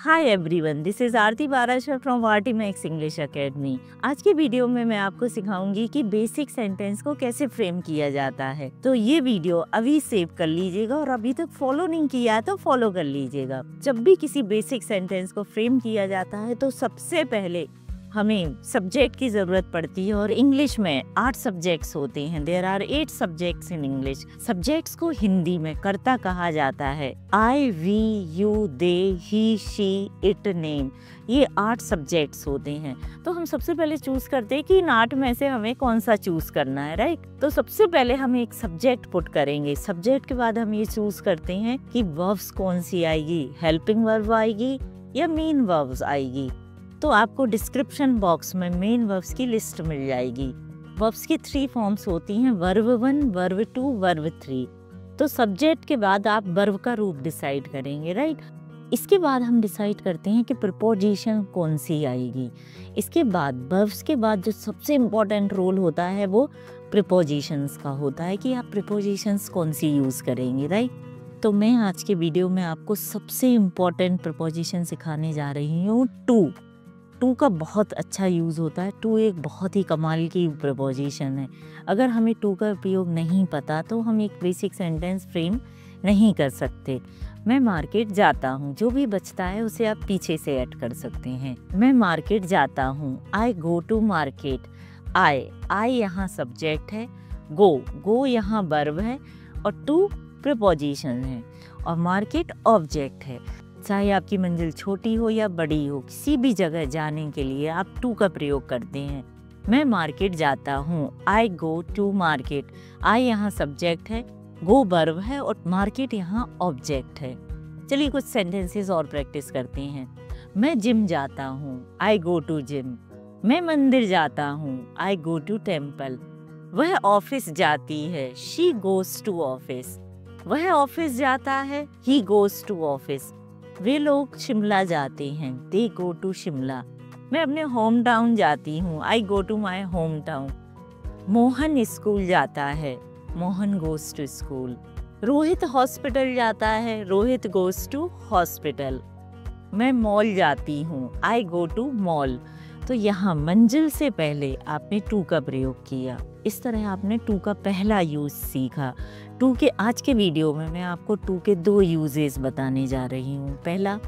Hi everyone, this is Aarti Barasha from Artimax English academy. आज की video में मैं आपको सिखाऊंगी कि बेसिक सेंटेंस को कैसे फ्रेम किया जाता है। तो ये वीडियो अभी सेव कर लीजिएगा और अभी तक फॉलो नहीं किया है तो फॉलो कर लीजिएगा। जब भी किसी बेसिक सेंटेंस को फ्रेम किया जाता है तो सबसे पहले हमें सब्जेक्ट की जरूरत पड़ती है और इंग्लिश में 8 सब्जेक्ट्स होते हैं। There are 8 subjects in English. Subjects को हिंदी में कर्ता कहा जाता है। I, we, you, they, he, she, it, name, ये 8 सब्जेक्ट्स होते हैं। तो हम सबसे पहले चूज करते हैं कि इन 8 में से हमें कौन सा चूज करना है, राइट। तो सबसे पहले हम एक सब्जेक्ट पुट करेंगे। सब्जेक्ट के बाद हम ये चूज करते हैं कि वर्ब्स कौन सी आएगी, हेल्पिंग वर्ब आएगी या मेन वर्ब्स आएगी। तो आपको डिस्क्रिप्शन बॉक्स में मेन वर्ब्स की लिस्ट मिल जाएगी। वर्ब्स की 3 फॉर्म्स होती हैं, वर्ब 1, वर्ब 2, वर्ब 3। तो सब्जेक्ट के बाद आप वर्ब का रूप डिसाइड करेंगे, राइट। इसके बाद हम डिसाइड करते हैं कि प्रीपोजिशन कौन सी आएगी। इसके बाद वर्ब्स के बाद जो सबसे इम्पोर्टेंट रोल होता है वो प्रीपोजिशंस का होता है कि आप प्रीपोजिशंस कौन सी यूज़ करेंगे, राइट। तो मैं आज के वीडियो में आपको सबसे इम्पोर्टेंट प्रीपोजिशन सिखाने जा रही हूँ, टू का बहुत अच्छा यूज़ होता है। टू एक बहुत ही कमाल की प्रीपोजिशन है। अगर हमें टू का उपयोग नहीं पता तो हम एक बेसिक सेंटेंस फ्रेम नहीं कर सकते। मैं मार्केट जाता हूँ, जो भी बचता है उसे आप पीछे से ऐड कर सकते हैं। मैं मार्केट जाता हूँ, आई गो टू मार्केट। आई यहाँ सब्जेक्ट है, गो यहाँ वर्ब है और टू प्रीपोजिशन है और मार्केट ऑब्जेक्ट है। चाहे आपकी मंजिल छोटी हो या बड़ी हो, किसी भी जगह जाने के लिए आप टू का प्रयोग करते हैं। मैं मार्केट जाता हूँ, आई गो टू मार्केट। आई यहाँ सब्जेक्ट है, गो वर्ब है और मार्केट यहाँ ऑब्जेक्ट है। चलिए कुछ सेंटेंसेस और प्रैक्टिस करते हैं। मैं जिम जाता हूँ, आई गो टू जिम। मैं मंदिर जाता हूँ, आई गो टू टेम्पल। वह ऑफिस जाती है, शी गोज टू ऑफिस। वह ऑफिस जाता है, ही गोज टू ऑफिस। वे लोग शिमला जाते हैं, दे गो टू शिमला। मैं अपने होम टाउन जाती हूँ, I go to my home town. Mohan school जाता है, Mohan goes to school. Rohit hospital जाता है, रोहित गोज टू हॉस्पिटल। मैं मॉल जाती हूँ, आई गो टू मॉल। तो यहाँ मंजिल से पहले आपने टू का प्रयोग किया। इस तरह आपने टू का पहला यूज सीखा। टू के आज के वीडियो में मैं आपको टू के 2 यूजेस बताने जा रही हूँ। पहला,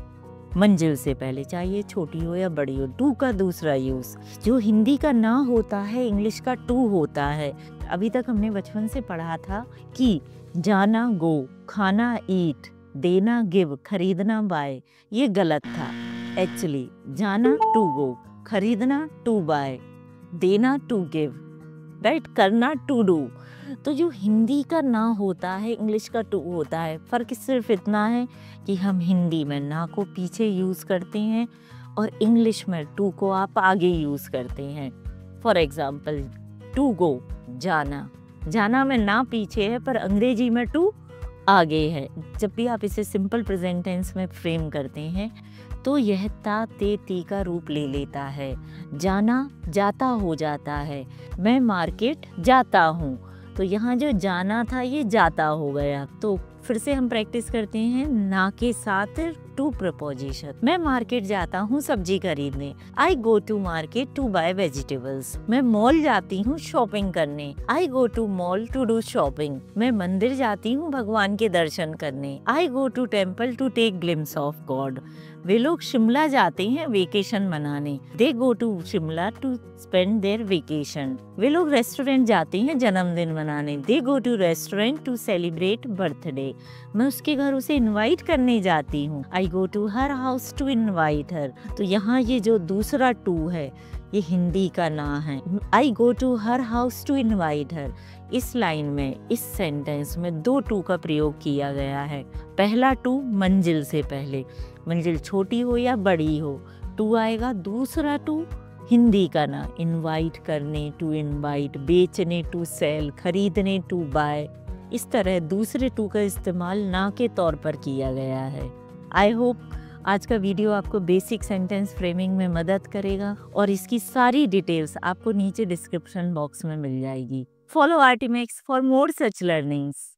मंजिल से पहले, चाहे ये छोटी हो या बड़ी हो। टू का दूसरा यूज जो हिंदी का ना होता है, इंग्लिश का टू होता है। अभी तक हमने बचपन से पढ़ा था कि जाना गो, खाना ईट, देना गिव, खरीदना बाय। ये गलत था। एक्चुअली जाना टू गो, खरीदना टू बाय, देना टू गिव, राइट, करना टू डू। तो जो हिंदी का ना होता है, इंग्लिश का टू होता है। फर्क सिर्फ इतना है कि हम हिंदी में ना को पीछे यूज़ करते हैं और इंग्लिश में टू को आप आगे यूज़ करते हैं। फॉर एग्जाम्पल, टू गो, जाना में ना पीछे है पर अंग्रेजी में टू आगे है। जब भी आप इसे सिंपल प्रेजेंट टेंस में फ्रेम करते हैं तो यह ता, ते, ती का रूप ले लेता है। जाना जाता हो जाता है। मैं मार्केट जाता हूँ, तो यहाँ जो जाना था ये जाता हो गया। तो फिर से हम प्रैक्टिस करते हैं ना के साथ टू प्रपोजिशन। मैं मार्केट जाता हूँ सब्जी खरीदने, I go to market to buy vegetables. मैं मॉल जाती हूँ शॉपिंग करने, I go to mall to do shopping. मैं मंदिर जाती हूँ भगवान के दर्शन करने, I go to temple to take glimpse of God. वे लोग शिमला जाते हैं वेकेशन मनाने, they go to Shimla to spend their vacation. वे लोग रेस्टोरेंट जाते हैं जन्मदिन मनाने, they go to restaurant to celebrate birthday. मैं उसके घर उसे इनवाइट करने जाती हूँ, I go to her house to invite her. तो यहाँ ये जो दूसरा टू है ये हिंदी का ना है। I go to her house to invite her. इस लाइन में, इस सेंटेंस में 2 टू का प्रयोग किया गया है। पहला टू मंजिल से पहले, मंजिल छोटी हो या बड़ी हो टू आएगा। दूसरा टू हिंदी का ना, इनवाइट करने टू इनवाइट, बेचने टू सेल, खरीदने टू बाय। इस तरह दूसरे टू का इस्तेमाल ना के तौर पर किया गया है। आई होप आज का वीडियो आपको बेसिक सेंटेंस फ्रेमिंग में मदद करेगा और इसकी सारी डिटेल्स आपको नीचे डिस्क्रिप्शन बॉक्स में मिल जाएगी। Follow Artimax for more such learnings.